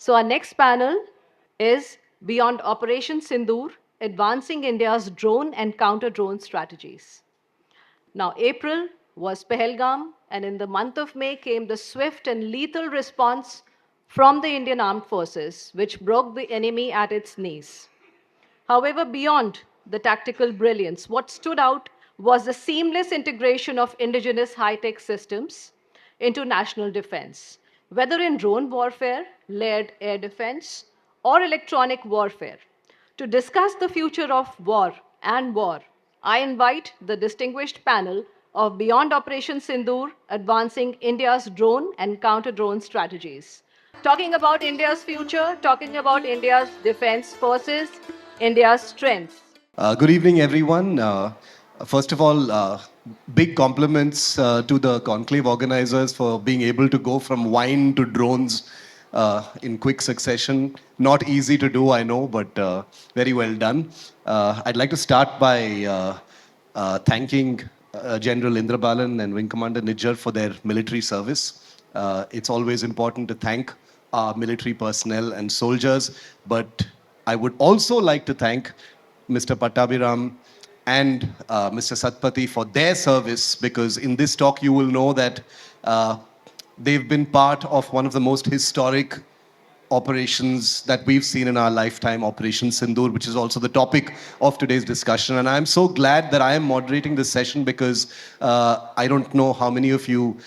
So our next panel is Beyond Operation Sindoor, Advancing India's Drone and Counter-Drone Strategies. Now, April was Pahalgam, and in the month of May came the swift and lethal response from the Indian Armed Forces, which broke the enemy at its knees. However, beyond the tactical brilliance, what stood out was the seamless integration of indigenous high tech systems into national defense, whether in drone warfare, layered air defense, or electronic warfare. To discuss the future of war, I invite the distinguished panel of Beyond Operation Sindoor, Advancing India's Drone and Counter Drone Strategies. Talking about India's future, talking about India's defense forces, India's strengths. Good evening, everyone. First of all, big compliments to the conclave organizers for being able to go from wine to drones in quick succession. Not easy to do, I know, but very well done. I'd like to start by thanking General Indrabalan and Wing Commander Nijjar for their military service. It's always important to thank our military personnel and soldiers, but I would also like to thank Mr. Pattabhiram and Mr. Satpathy for their service, because in this talk you will know that they've been part of one of the most historic operations that we've seen in our lifetime, Operation Sindoor, which is also the topic of today's discussion. And I'm so glad that I am moderating this session because I don't know how many of you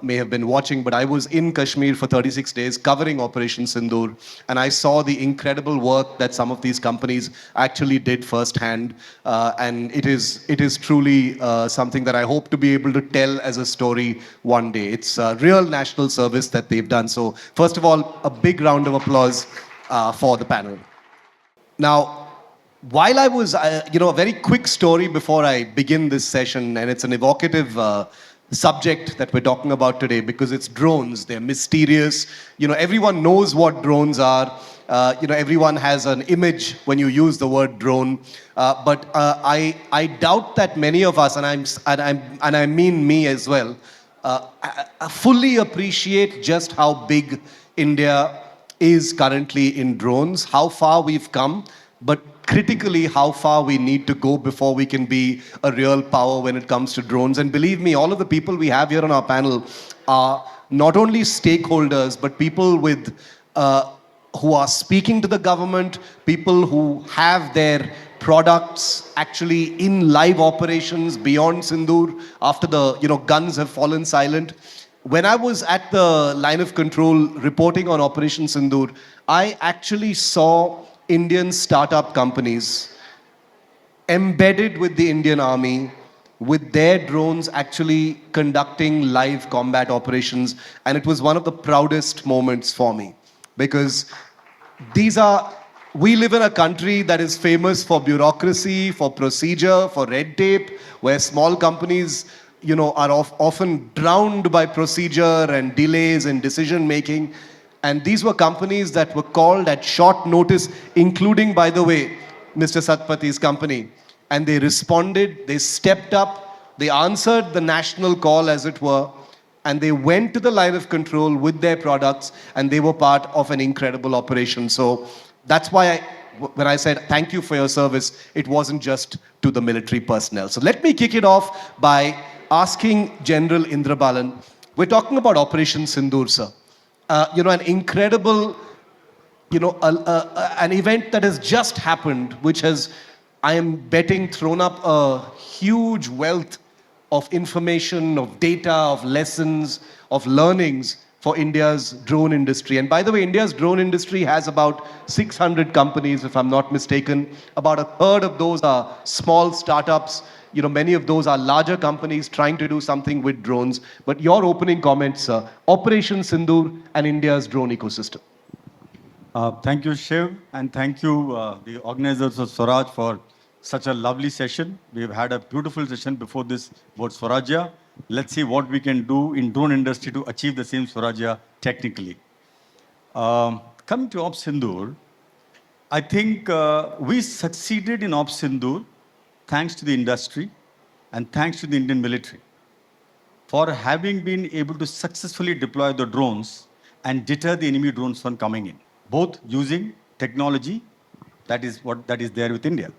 may have been watching, but I was in Kashmir for 36 days covering Operation Sindoor, and I saw the incredible work that some of these companies actually did firsthand. And it is truly something that I hope to be able to tell as a story one day. It's a real national service that they've done. So first of all, a big round of applause for the panel. Now, while I was, a very quick story before I begin this session, and it's an evocative subject that we're talking about today because it's drones. They're mysterious. Everyone knows what drones are. Everyone has an image when you use the word drone. But I doubt that many of us, and I mean me as well, fully appreciate just how big India is currently in drones, how far we've come, but critically how far we need to go before we can be a real power when it comes to drones. And believe me, all of the people we have here on our panel are not only stakeholders, but people with who are speaking to the government, people who have their products actually in live operations beyond Sindoor after the guns have fallen silent. When I was at the line of control reporting on Operation Sindoor, I actually saw Indian startup companies embedded with the Indian Army, with their drones actually conducting live combat operations. And it was one of the proudest moments for me, because we live in a country that is famous for bureaucracy, for procedure, for red tape, where small companies are often drowned by procedure and delays in decision making. And these were companies that were called at short notice, including, by the way, Mr. Satpathy's company. And they responded, they stepped up, they answered the national call, as it were, and they went to the line of control with their products, and they were part of an incredible operation. So that's why when I said thank you for your service, it wasn't just to the military personnel. So let me kick it off by asking General Indrabalan. We're talking about Operation Sindoor, sir. An incredible, an event that has just happened, which has, I am betting, thrown up a huge wealth of information, of data, of lessons, of learnings for India's drone industry. And by the way, India's drone industry has about 600 companies, if I'm not mistaken. About a third of those are small startups. Many of those are larger companies trying to do something with drones. But your opening comments, sir. Operation Sindoor and India's drone ecosystem. Thank you, Shiv, and thank you, the organizers of Swaraj, for such a lovely session. We've had a beautiful session before this about Swarajya. Let's see what we can do in drone industry to achieve the same Swarajya technically. Coming to Op Sindoor, I think we succeeded in Op Sindoor thanks to the industry and thanks to the Indian military for having been able to successfully deploy the drones and deter the enemy drones from coming in. both using technology that is there with India.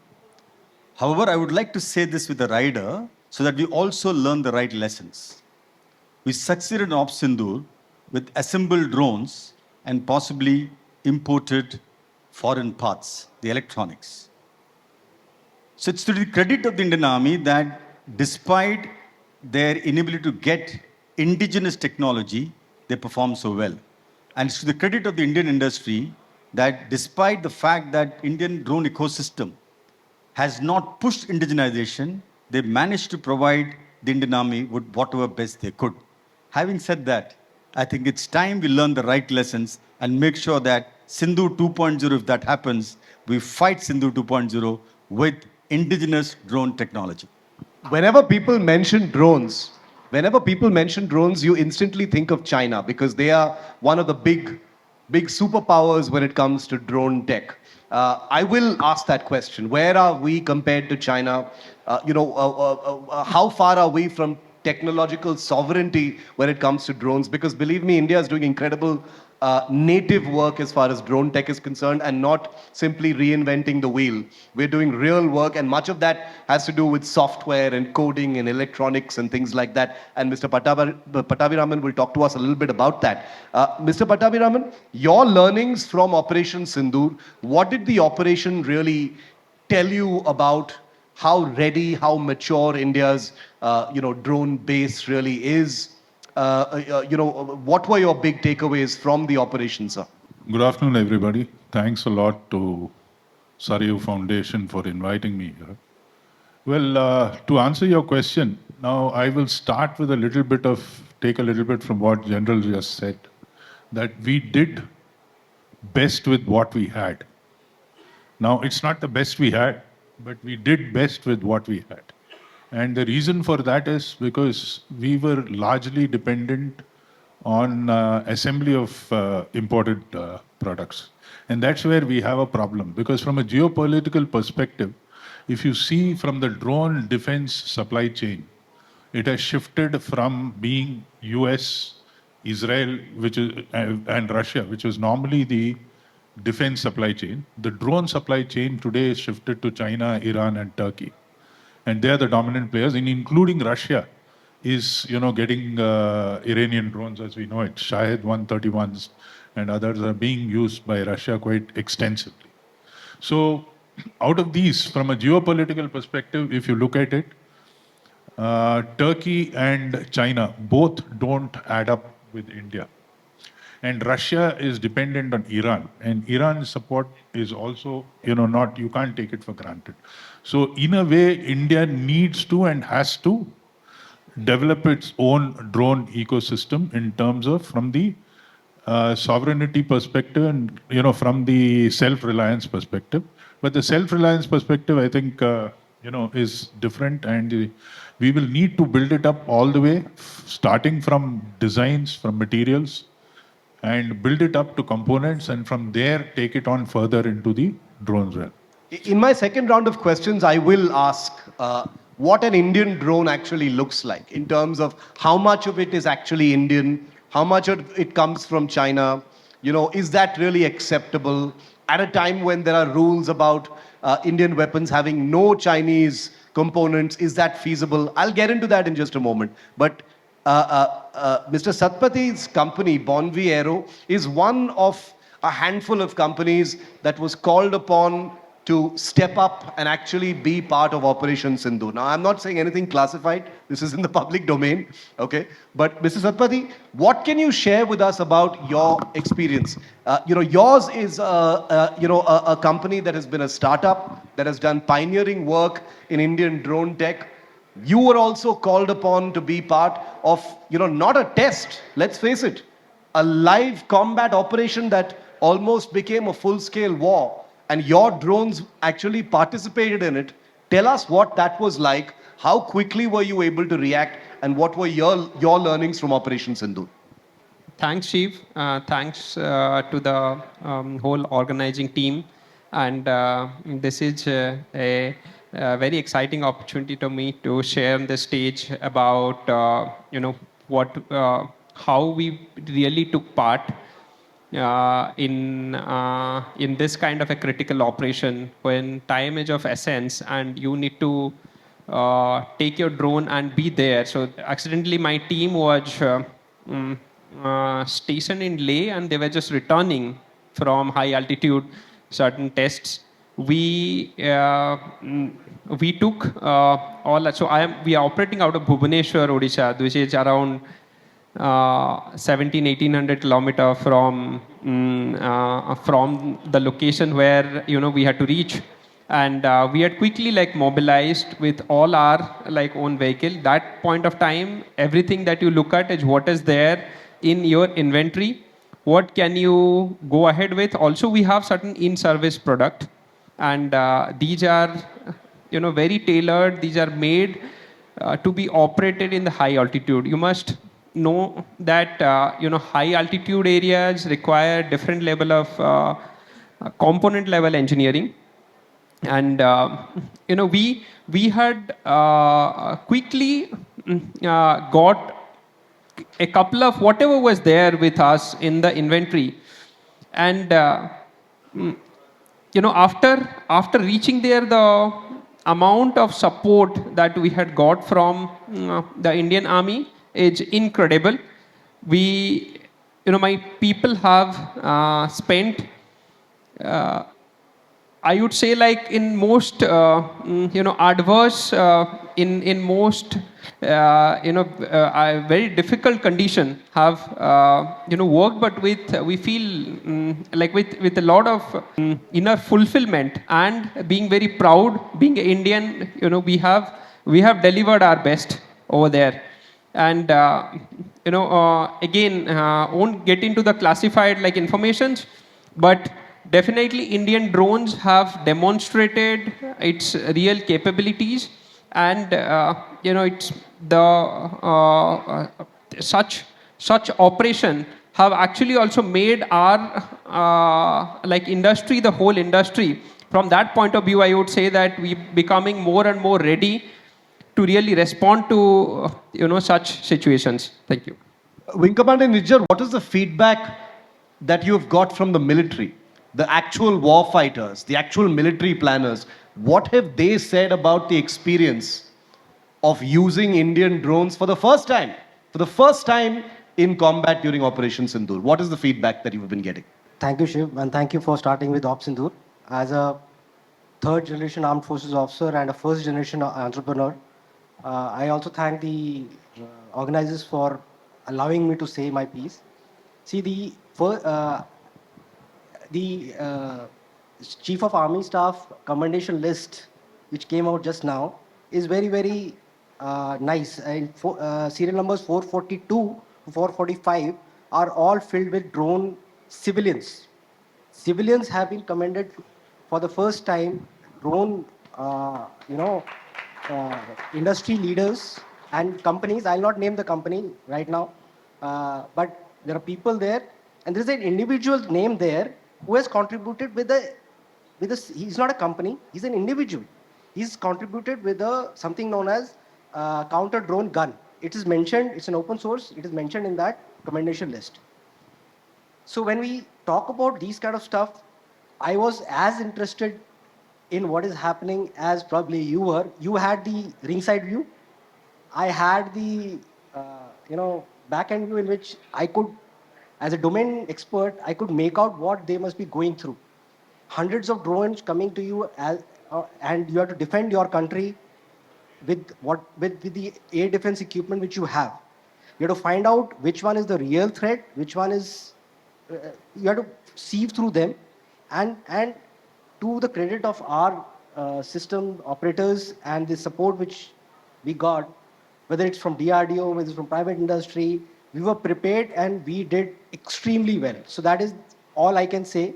However, I would like to say this with the rider so that we also learn the right lessons. We succeeded in Op Sindoor with assembled drones and possibly imported foreign parts, the electronics. So it's to the credit of the Indian Army that despite their inability to get indigenous technology, they perform so well. And it's to the credit of the Indian industry that despite the fact that Indian drone ecosystem has not pushed indigenization, they managed to provide the Indian Army with whatever best they could. Having said that, I think it's time we learn the right lessons and make sure that Sindhu 2.0, if that happens, we fight Sindhu 2.0 with indigenous drone technology. Whenever people mention drones, you instantly think of China because they are one of the big superpowers when it comes to drone tech. I will ask that question. Where are we compared to China? How far are we from technological sovereignty when it comes to drones? Because believe me, India is doing incredible native work as far as drone tech is concerned and not simply reinventing the wheel. We're doing real work, and much of that has to do with software and coding and electronics and things like that. And Mr. Pattabhiraman will talk to us a little bit about that. Mr. Pattabhiraman, your learnings from Operation Sindoor, what did the operation really tell you about how ready, how mature India's drone base really is? What were your big takeaways from the operation, sir? Good afternoon, everybody. Thanks a lot to Sarayu Foundation for inviting me here. Well, to answer your question, now I will start with take a little bit from what General just said, that we did best with what we had. Now, it's not the best we had, but we did best with what we had. And the reason for that is because we were largely dependent on assembly of imported products. And that's where we have a problem. Because from a geopolitical perspective, if you see from the drone defense supply chain, it has shifted from being US, Israel, and Russia, which was normally the defense supply chain. The drone supply chain today is shifted to China, Iran, and Turkey, and they are the dominant players, including Russia is getting Iranian drones as we know it. Shahed 131s and others are being used by Russia quite extensively. So out of these, from a geopolitical perspective, if you look at it, Turkey and China both don't add up with India. And Russia is dependent on Iran, and Iran's support is also, not, you can't take it for granted. So in a way, India needs to and has to develop its own drone ecosystem in terms of from the sovereignty perspective and from the self-reliance perspective. But the self-reliance perspective, I think, is different, and we will need to build it up all the way, starting from designs, from materials, and build it up to components, and from there take it on further into the drones realm. In my second round of questions, I will ask what an Indian drone actually looks like in terms of how much of it is actually Indian, how much of it comes from China. Is that really acceptable at a time when there are rules about Indian weapons having no Chinese components? Is that feasible? I'll get into that in just a moment. But Mr. Satpathy's company, Bonvi Aero, is one of a handful of companies that was called upon to step up and actually be part of Operation Sindoor. Now, I'm not saying anything classified. This is in the public domain, okay? But Mr. Satpathy, what can you share with us about your experience? Yours is, a company that has been a startup, that has done pioneering work in Indian drone tech. You were also called upon to be part of, not a test, let's face it, a live combat operation that almost became a full-scale war, and your drones actually participated in it. Tell us what that was like. How quickly were you able to react, and what were your learnings from Operation Sindoor? Thanks, Chief. Thanks to the whole organizing team. And this is a very exciting opportunity to me to share on the stage about, what, how we really took part in this kind of a critical operation when time is of essence and you need to take your drone and be there. So accidentally, my team was mm, stationed in Leh and they were just returning from high altitude certain tests. We we took all. So we are operating out of Bhubaneswar, Odisha, which is around 1800 kilometer from the location where we had to reach, and we had quickly like mobilized with all our like own vehicle. That point of time, everything that you look at is what is there in your inventory, what can you go ahead with. Also, we have certain in-service product, and these are very tailored. These are made to be operated in the high altitude. You must know that high altitude areas require different level of component level engineering, and we had quickly got a couple of whatever was there with us in the inventory, and after reaching there, the amount of support that we had got from the Indian Army is incredible. We my people have spent uh, I would say, like in most adverse, in most very difficult condition, have worked, but with we feel like with a lot of inner fulfillment and being very proud, being Indian. We have delivered our best over there, and again, won't get into the classified like informations, but definitely Indian drones have demonstrated its real capabilities, and it's the such operation have actually also made our like industry, the whole industry. From that point of view, I would say that we becoming more and more ready to really respond to such situations. Thank you. Wing Commander Nijjar, what is the feedback that you've got from the military, the actual war fighters, the actual military planners? What have they said about the experience of using Indian drones for the first time? For the first time in combat during Operation Sindoor. What is the feedback that you've been getting? Thank you, Shiv, and thank you for starting with Op Sindoor. As a third generation armed forces officer and a first generation entrepreneur, I also thank the organizers for allowing me to say my piece. See, the Chief of Army Staff commendation list, which came out just now, is very, very nice. And serial numbers 442 to 445 are all filled with drone civilians. Civilians have been commended for the first time. Drone, uh, industry leaders and companies. I'll not name the company right now, but there are people there, and there is an individual name there who has contributed with a. He's not a company. He's an individual. He's contributed with a something known as counter drone gun. It is mentioned. It's an open source. It is mentioned in that commendation list. So when we talk about these kind of stuff, I was as interested in what is happening as probably you were. You had the ringside view. I had the back end view in which I could, as a domain expert, I could make out what they must be going through. Hundreds of drones coming to you, and you have to defend your country with the air defense equipment which you have. You have to find out which one is the real threat, which one is. You have to sieve through them, and to the credit of our system operators and the support which we got, whether it's from DRDO, whether it's from private industry, we were prepared and we did extremely well. So that is all I can say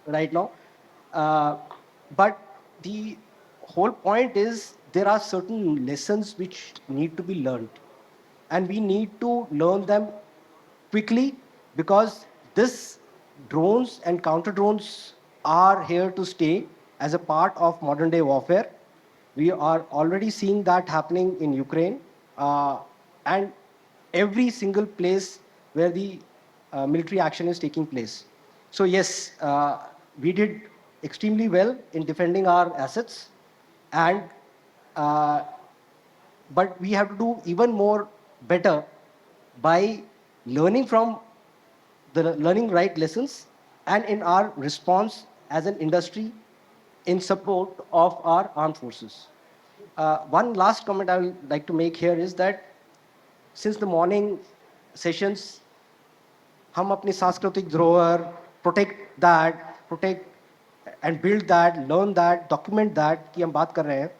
right now. Uh, but the whole point is there are certain lessons which need to be learned, and we need to learn them quickly, because this drones and counter drones are here to stay as a part of modern day warfare. We are already seeing that happening in Ukraine, and every single place where the military action is taking place. So yes, we did extremely well in defending our assets, and uh, but we have to do even more better by learning from the learning right lessons and in our response as an industry in support of our armed forces. One last comment I would like to make here is that since the morning sessions, हम अपनी सांस्कृतिक धरोहर protect and build that, learn that, document that की हम बात कर रहे हैं.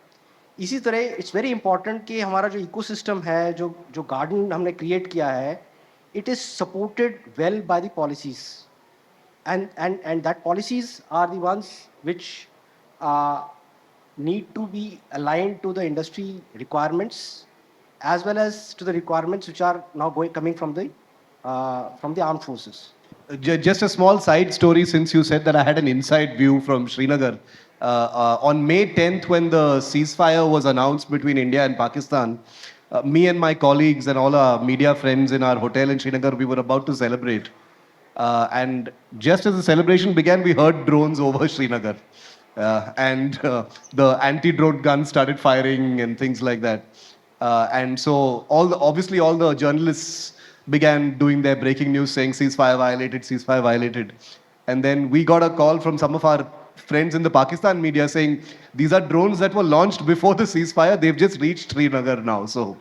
इसी तरह it's very important कि हमारा जो ecosystem है, जो garden हमने create किया है, it is supported well by the policies. And that policies are the ones which uh, need to be aligned to the industry requirements as well as to the requirements which are now coming from the armed forces. Just a small side story, since you said that I had an inside view from Srinagar. On May 10th, when the ceasefire was announced between India and Pakistan, me and my colleagues and all our media friends in our hotel in Srinagar, we were about to celebrate. And just as the celebration began, we heard drones over Srinagar. And the anti-drone guns started firing and things like that. And so obviously all the journalists began doing their breaking news saying ceasefire violated, ceasefire violated. And then we got a call from some of our friends in the Pakistan media saying these are drones that were launched before the ceasefire. They've just reached Srinagar now. So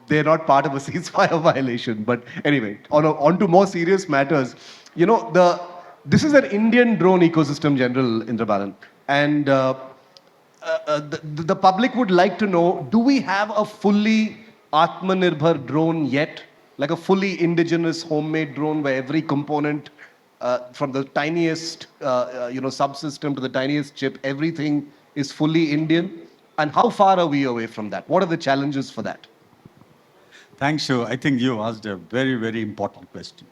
they're not part of a ceasefire violation. But anyway, on to more serious matters. This is an Indian drone ecosystem, General Indrabalan. And the public would like to know, do we have a fully Atmanirbhar drone yet? Like a fully indigenous homemade drone where every component, from the tiniest subsystem to the tiniest chip, everything is fully Indian? And how far are we away from that? What are the challenges for that? Thanks, Shiv. I think you asked a very, very important question.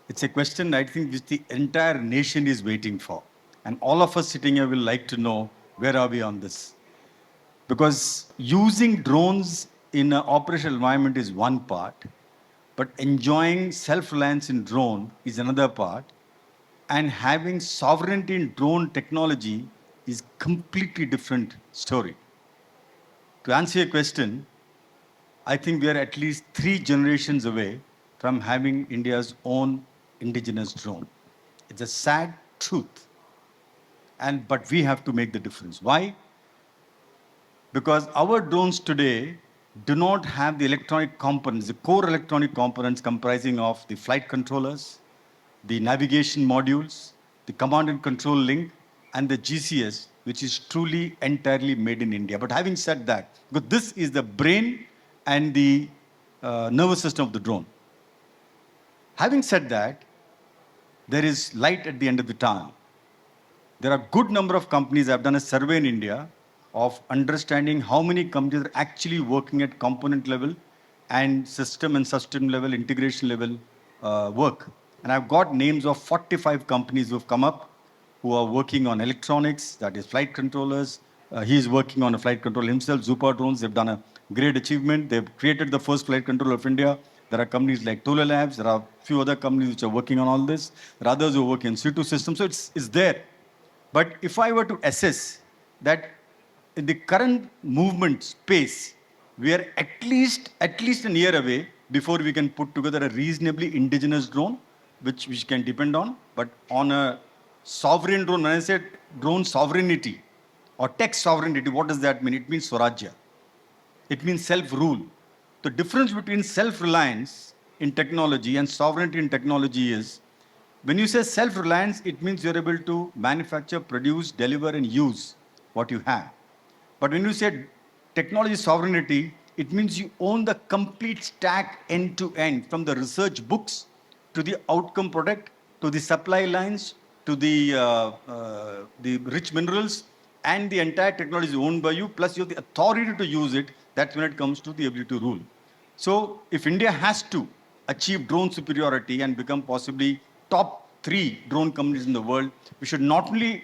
It's a question I think which the entire nation is waiting for. And all of us sitting here will like to know where are we on this. Because using drones in an operational environment is one part, but enjoying self-reliance in drone is another part, and having sovereignty in drone technology is completely different story. To answer your question, I think we are at least 3 generations away from having India's own indigenous drone. It's a sad truth. But we have to make the difference. Why? Because our drones today do not have the electronic components, the core electronic components comprising of the flight controllers, the navigation modules, the command and control link, and the GCS, which is truly entirely made in India. But having said that, because this is the brain and the nervous system of the drone. Having said that, there is light at the end of the tunnel. There are a good number of companies. I've done a survey in India of understanding how many companies are actually working at component level and system level, integration level work. And I've got names of 45 companies who have come up who are working on electronics, that is flight controllers. He is working on a flight controller himself, Zupa drones. They've done a great achievement. They've created the first flight controller of India. There are companies like Tola Labs. There are a few other companies which are working on all this. There are others who are working on C2 systems. So it's there. But if I were to assess that in the current movement space, we are at least a year away before we can put together a reasonably indigenous drone, which can depend on. But on a sovereign drone, when I said drone sovereignty or tech sovereignty, what does that mean? It means Swarajya. It means self-rule. The difference between self-reliance in technology and sovereignty in technology is, when you say self-reliance, it means you're able to manufacture, produce, deliver, and use what you have. But when you say technology sovereignty, it means you own the complete stack end to end, from the research books to the outcome product, to the supply lines, to the rich minerals, and the entire technology is owned by you, plus you have the authority to use it. That's when it comes to the ability to rule. So if India has to achieve drone superiority and become possibly top 3 drone companies in the world, we should not only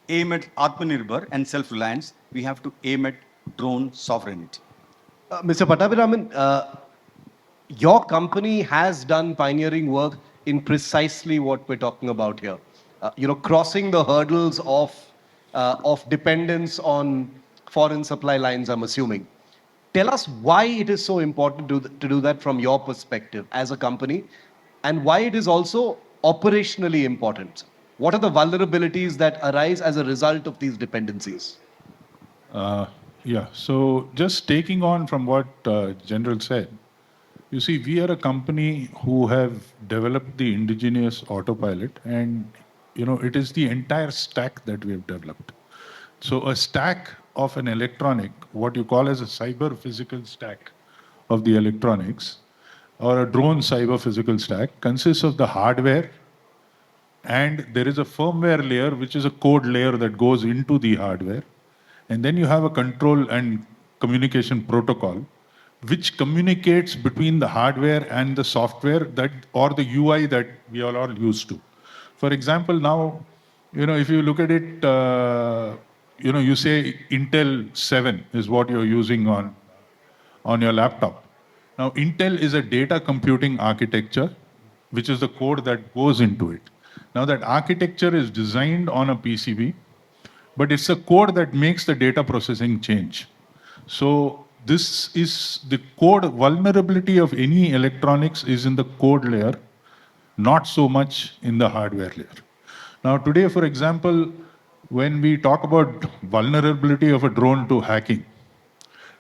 aim at Atmanirbhar and self-reliance, we have to aim at drone sovereignty. Mr. Pattabhiraman, your company has done pioneering work in precisely what we're talking about here. Crossing the hurdles of dependence on foreign supply lines, I'm assuming. Tell us why it is so important to do that from your perspective as a company, and why it is also operationally important. What are the vulnerabilities that arise as a result of these dependencies? Uh, yeah, so just taking on from what General said, you see, we are a company who have developed the indigenous autopilot, and it is the entire stack that we have developed. So a stack of an electronic, what you call as a cyber physical stack of the electronics, or a drone cyber physical stack, consists of the hardware, and there is a firmware layer, which is a code layer that goes into the hardware. And then you have a control and communication protocol, which communicates between the hardware and the software that, or the UI that we are all used to. For example, now, if you look at it, you say Intel 7 is what you're using on your laptop. Now, Intel is a data computing architecture, which is the code that goes into it. Now, that architecture is designed on a PCB, but it's a code that makes the data processing change. So this is the code vulnerability of any electronics is in the code layer, not so much in the hardware layer. Now, today, for example, when we talk about vulnerability of a drone to hacking,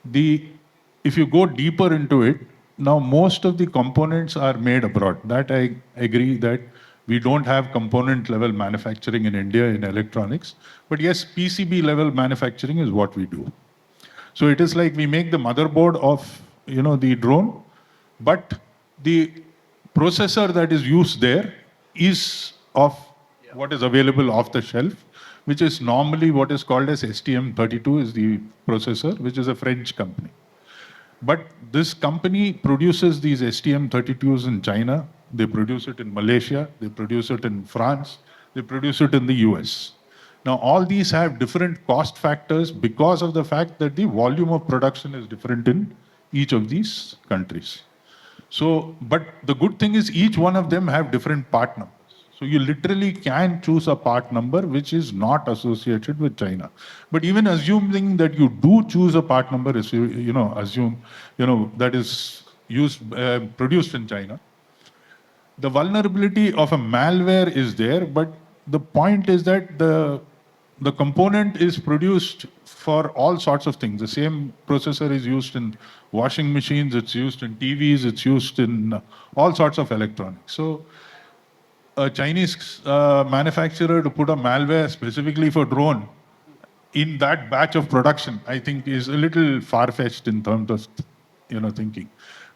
the if you go deeper into it, now most of the components are made abroad. That I agree that we don't have component level manufacturing in India in electronics, but yes, PCB level manufacturing is what we do. So it is like we make the motherboard of the drone, but the processor that is used there is of what is available off the shelf, which is normally what is called as STM32 is the processor, which is a French company. But this company produces these STM32s in China, they produce it in Malaysia, they produce it in France, they produce it in the US. Now, all these have different cost factors because of the fact that the volume of production is different in each of these countries. So, but the good thing is each one of them have different part numbers. So you literally can choose a part number which is not associated with China. But even assuming that you do choose a part number, assume, that is produced in China, the vulnerability of a malware is there, but the point is that the component is produced for all sorts of things. The same processor is used in washing machines, it's used in TVs, it's used in all sorts of electronics. So a Chinese manufacturer to put a malware specifically for drone in that batch of production, I think is a little far-fetched in terms of, thinking.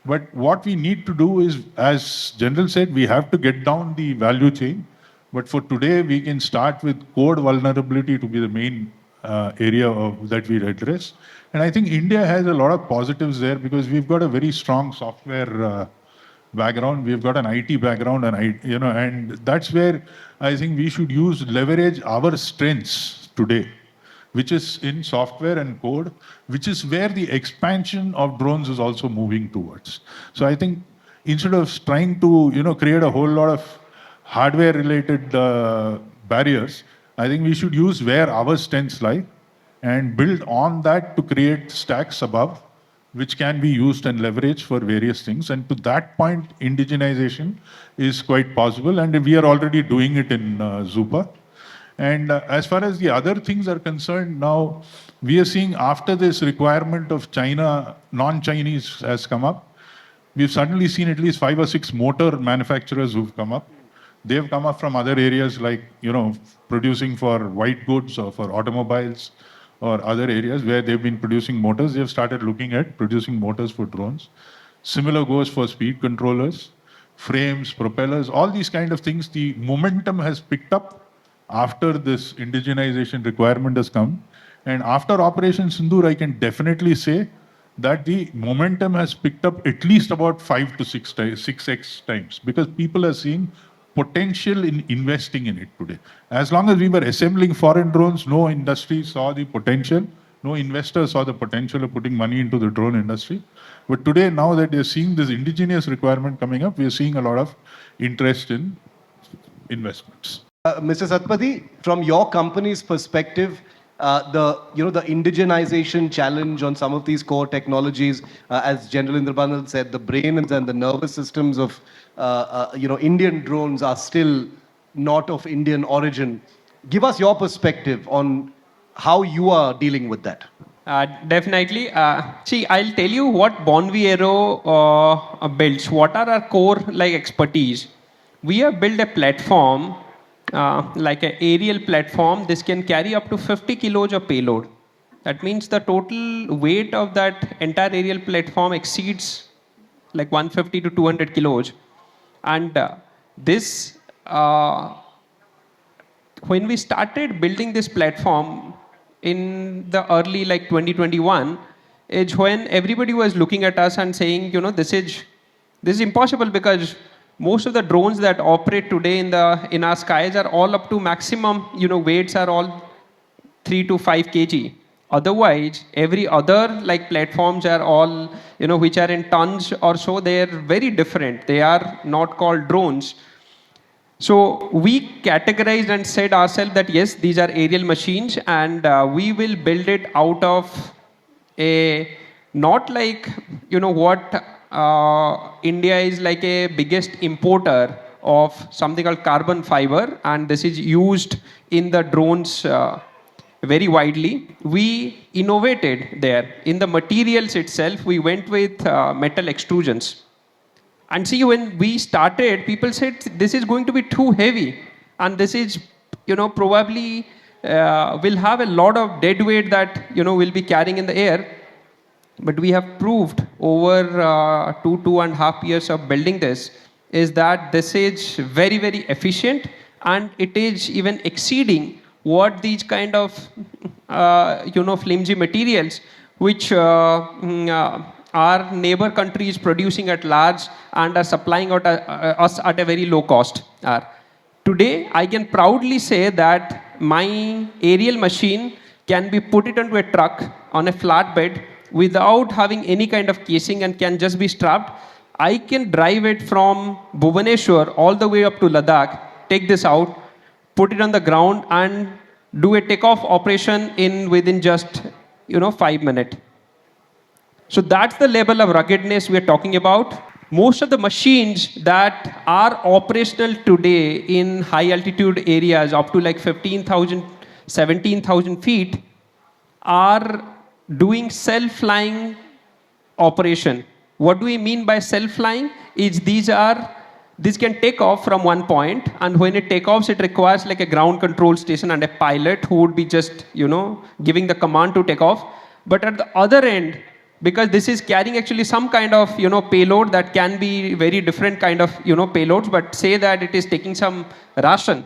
But what we need to do is, as General said, we have to get down the value chain. But for today, we can start with code vulnerability to be the main area that we address. And I think India has a lot of positives there because we've got a very strong software background. We've got an IT background, and that's where I think we should leverage our strengths today, which is in software and code, which is where the expansion of drones is also moving towards. So I think instead of trying to create a whole lot of hardware related barriers, I think we should use where our strengths lie and build on that to create stacks above which can be used and leveraged for various things. And to that point, indigenization is quite possible, and we are already doing it in Zupa. And as far as the other things are concerned, now we are seeing after this requirement of China, non-Chinese has come up, we've suddenly seen at least 5 or 6 motor manufacturers who've come up. They've come up from other areas like, producing for white goods or for automobiles or other areas where they've been producing motors. They've started looking at producing motors for drones. Similar goes for speed controllers, frames, propellers, all these kind of things. The momentum has picked up after this indigenization requirement has come. And after Operation Sindoor, I can definitely say that the momentum has picked up at least about 6x times because people are seeing potential in investing in it today. As long as we were assembling foreign drones, no industry saw the potential No investor saw the potential of putting money into the drone industry. But today, now that they're seeing this indigenous requirement coming up, we're seeing a lot of interest in investments. Mr. Satpathy, from your company's perspective, the indigenization challenge on some of these core technologies, as General Indrabalan said, the brains and the nervous systems of Indian drones are still not of Indian origin. Give us your perspective on how you are dealing with that. Definitely. See, I'll tell you what Bonviero builds. What are our core like expertise? We have built a platform, like an aerial platform. This can carry up to 50 kilos of payload. That means the total weight of that entire aerial platform exceeds like 150 to 200 kilos. And this when we started building this platform in the early like 2021 is when everybody was looking at us and saying, this is impossible because most of the drones that operate today in our skies are all up to maximum weights are all 3 to 5 kg. Otherwise, every other like platforms are all which are in tons or so. They are very different. They are not called drones. So we categorized and said ourselves that yes, these are aerial machines, and we will build it out of a not like what India is like a biggest importer of something called carbon fiber, and this is used in the drones very widely. We innovated there in the materials itself. We went with metal extrusions. And see, when we started, people said this is going to be too heavy, and this is, probably will have a lot of dead weight that we'll be carrying in the air. But we have proved over 2.5 years of building this is that this is very, very efficient, and it is even exceeding what these kind of flimsy materials which our neighbor country is producing at large and are supplying out us at a very low cost. Today, I can proudly say that my aerial machine can be put it onto a truck on a flatbed without having any kind of casing and can just be strapped. I can drive it from Bhubaneswar all the way up to Ladakh, take this out, put it on the ground, and do a takeoff operation within just 5 minutes. So that's the level of ruggedness we're talking about. Most of the machines that are operational today in high altitude areas up to like 15,000, 17,000 feet are doing self-flying operation. What do we mean by self-flying? Is these can take off from one point, and when it takes off, it requires like a ground control station and a pilot who would be just giving the command to take off. But at the other end, because this is carrying actually some kind of payload that can be very different kind of payloads, but say that it is taking some ration,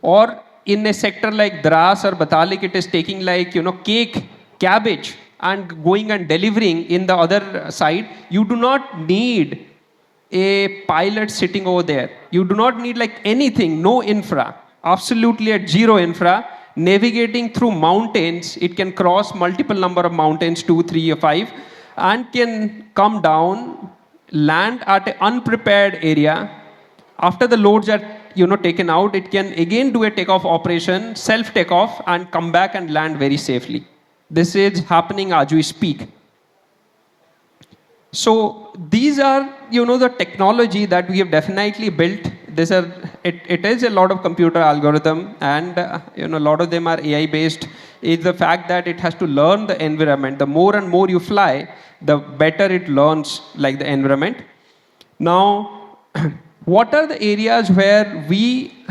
or in a sector like Dras or Batalik, it is taking like cake, cabbage, and going and delivering in the other side. You do not need a pilot sitting over there. You do not need like anything, no infra, absolutely at zero infra. Navigating through mountains, it can cross multiple number of mountains, 2, 3, or 5, and can come down, land at an unprepared area. After the loads are taken out, it can again do a takeoff operation, self takeoff, and come back and land very safely. This is happening as we speak. So these are the technology that we have definitely built. It is a lot of computer algorithm, and a lot of them are AI based. Is the fact that it has to learn the environment. The more and more you fly, the better it learns like the environment. Now, what are the areas where we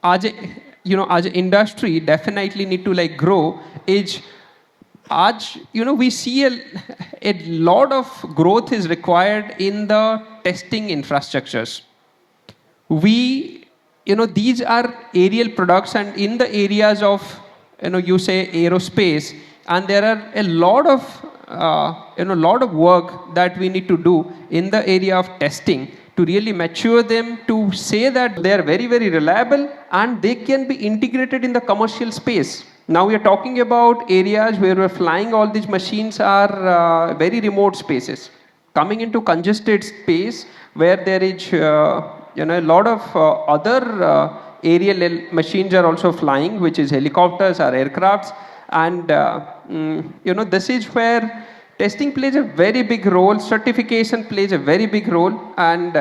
as an industry definitely need to like grow is we see a lot of growth is required in the testing infrastructures. These are aerial products, and in the areas of you say aerospace, and there are a lot of work that we need to do in the area of testing to really mature them, to say that they are very, very reliable and they can be integrated in the commercial space. Now we are talking about areas where we're flying all these machines are very remote spaces, coming into congested space where there is a lot of other machines are also flying, which is helicopters or aircrafts, and this is where testing plays a very big role, certification plays a very big role, and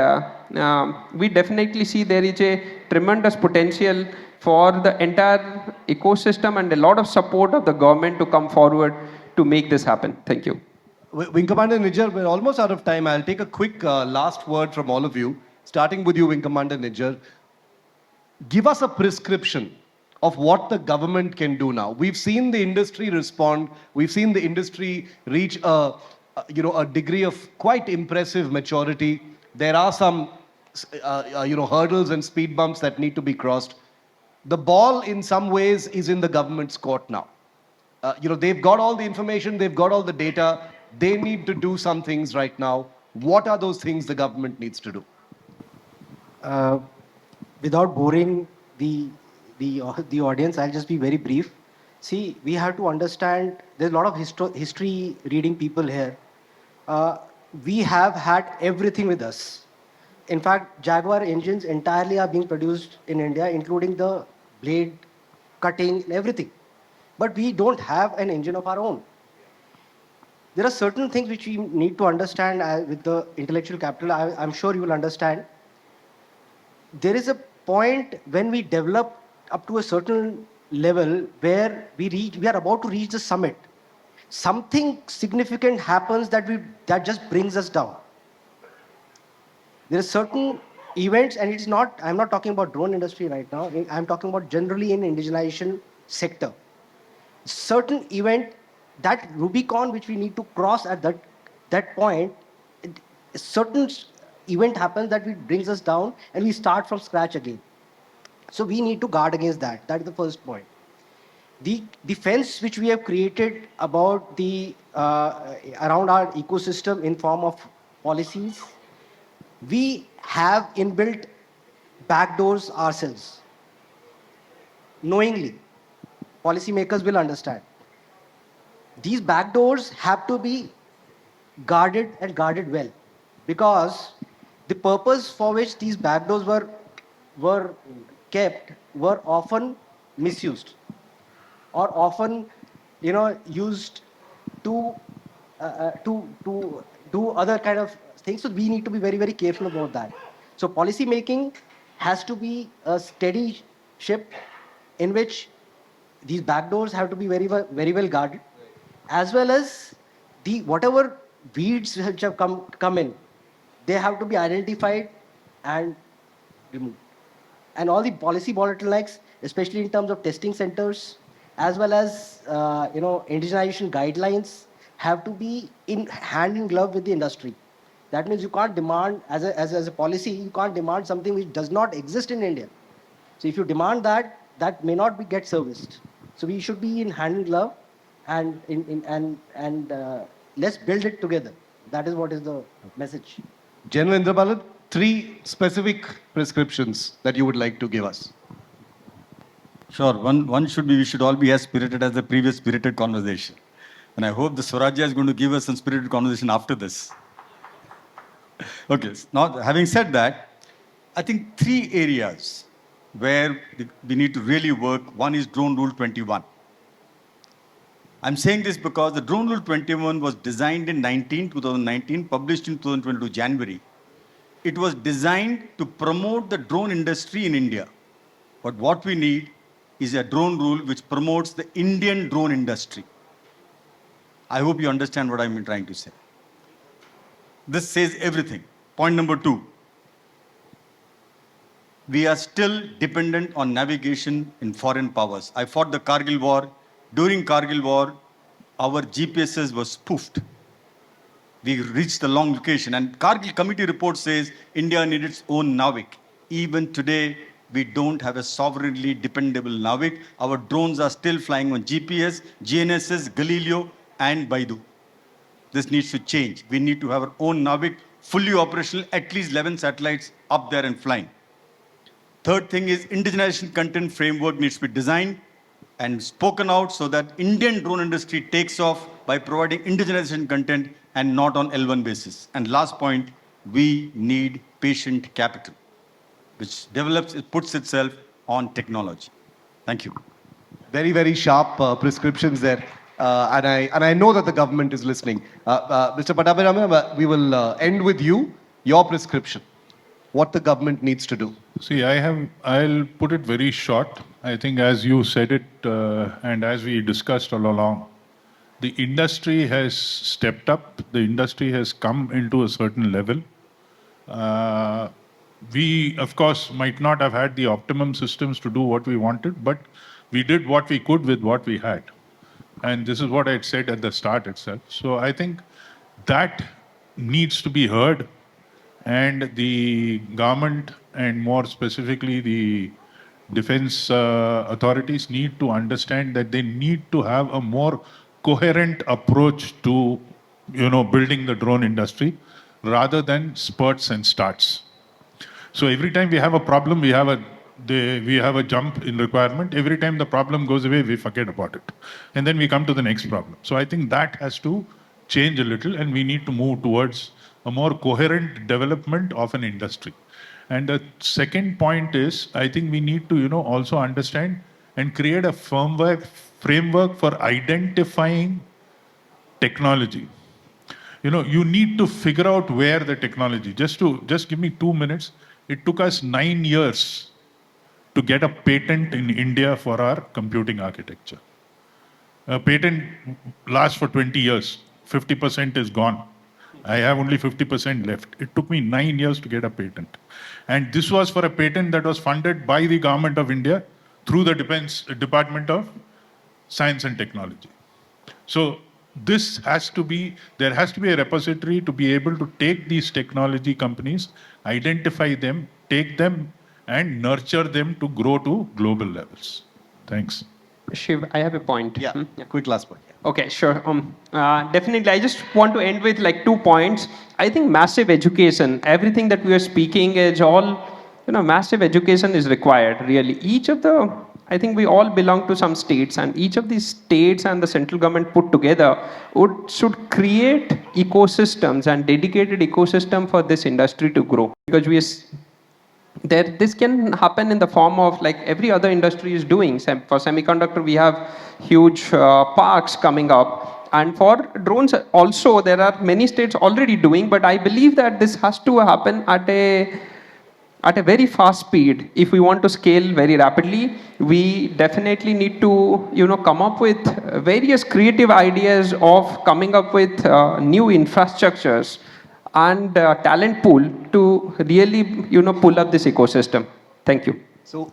we definitely see there is a tremendous potential for the entire ecosystem and a lot of support of the government to come forward to make this happen. Thank you. Wing Commander Nijjar, we're almost out of time. I'll take a quick last word from all of you, starting with you, Wing Commander Nijjar. Give us a prescription of what the government can do now. We've seen the industry respond. We've seen the industry reach a degree of quite impressive maturity. There are some hurdles and speed bumps that need to be crossed. The ball, in some ways, is in the government's court now. They've got all the information, they've got all the data. They need to do some things right now. What are those things the government needs to do? Without boring the audience, I'll just be very brief. See, we have to understand there's a lot of history reading people here. We have had everything with us. In fact, Jaguar engines entirely are being produced in India, including the blade cutting and everything. But we don't have an engine of our own. There are certain things which we need to understand with the intellectual capital. I'm sure you will understand. There is a point when we develop up to a certain level where we are about to reach the summit. Something significant happens that just brings us down. There are certain events, and I'm not talking about drone industry right now. I'm talking about generally in indigenization sector. Certain event, that Rubicon which we need to cross at that point, a certain event happens that brings us down and we start from scratch again. So we need to guard against that. That is the first point. The defense which we have created about around our ecosystem in form of policies, we have inbuilt backdoors ourselves. Knowingly, policymakers will understand. These backdoors have to be guarded and guarded well, because the purpose for which these backdoors were kept were often misused or often used to do other kind of things. So we need to be very, very careful about that. So policy making has to be a steady ship in which these backdoors have to be very, very well guarded, as well as whatever weeds which have come in, they have to be identified and removed. And all the policy bottlenecks, especially in terms of testing centers, as well as indigenization guidelines, have to be in hand in glove with the industry. That means you can't demand, as a policy, you can't demand something which does not exist in India. So if you demand that, that may not get serviced. So we should be in hand in glove, and let's build it together. That is what is the message. General Indrabalan, 3 specific prescriptions that you would like to give us. Sure. One should be, we should all be as spirited as the previous spirited conversation. And I hope the Swarajya is going to give us some spirited conversation after this. Okay. Now, having said that, I think 3 areas where we need to really work. One is Drone Rule 21. I'm saying this because the Drone Rule 21 was designed in 2019, published in 2022 January. It was designed to promote the drone industry in India. But what we need is a drone rule which promotes the Indian drone industry. I hope you understand what I'm trying to say. This says everything. Point number 2. We are still dependent on navigation in foreign powers. I fought the Kargil war. During Kargil war, our GPSs were spoofed. We reached the long location, and Kargil committee report says India needs its own Navik. Even today, we don't have a sovereignly dependable Navik. Our drones are still flying on GPS, GNSS, Galileo, and Baidu. This needs to change. We need to have our own Navik, fully operational, at least 11 satellites up there and flying. Third thing is indigenization content framework needs to be designed and spoken out so that Indian drone industry takes off by providing indigenization content and not on L1 basis. And last point, we need patient capital, which develops, it puts itself on technology. Thank you. Very, very sharp prescriptions there. And I know that the government is listening. Mr. Pattabhiram, we will end with you, your prescription, what the government needs to do. See, I'll put it very short. I think as you said it, and as we discussed all along, the industry has stepped up, the industry has come into a certain level. We, of course, might not have had the optimum systems to do what we wanted, but we did what we could with what we had. And this is what I had said at the start itself. So I think that needs to be heard, and the government, and more specifically the defense authorities, need to understand that they need to have a more coherent approach to, building the drone industry rather than spurts and starts. So every time we have a problem, we have a jump in requirement. Every time the problem goes away, we forget about it, and then we come to the next problem. So I think that has to change a little, and we need to move towards a more coherent development of an industry. And the second point is, I think we need to, also understand and create a framework for identifying technology. You need to figure out where the technology, just give me 2 minutes. It took us 9 years to get a patent in India for our computing architecture. A patent lasts for 20 years. 50% is gone. I have only 50% left. It took me 9 years to get a patent. And this was for a patent that was funded by the government of India through the Department of Science and Technology. So there has to be a repository to be able to take these technology companies, identify them, take them, and nurture them to grow to global levels. Thanks. Shiv, I have a point. Yeah, quick last point. Okay, sure. Definitely, I just want to end with like 2 points. I think massive education, everything that we are speaking is all, massive education is required, really. I think we all belong to some states, and each of these states and the central government put together should create ecosystems and dedicated ecosystem for this industry to grow. Because this can happen in the form of like every other industry is doing. For semiconductor, we have huge parks coming up. And for drones also, there are many states already doing, but I believe that this has to happen at a very fast speed. If we want to scale very rapidly, we definitely need to, come up with various creative ideas of coming up with new infrastructures and talent pool to really, pull up this ecosystem. Thank you. So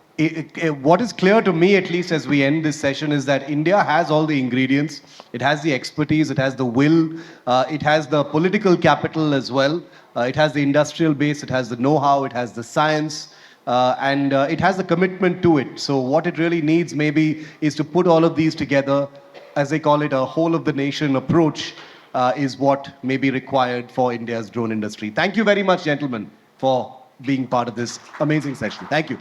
what is clear to me, at least as we end this session, is that India has all the ingredients. It has the expertise, it has the will, it has the political capital as well. It has the industrial base, it has the know-how, it has the science, and it has the commitment to it. So what it really needs maybe is to put all of these together, as they call it, a whole of the nation approach is what may be required for India's drone industry. Thank you very much, gentlemen, for being part of this amazing session. Thank you.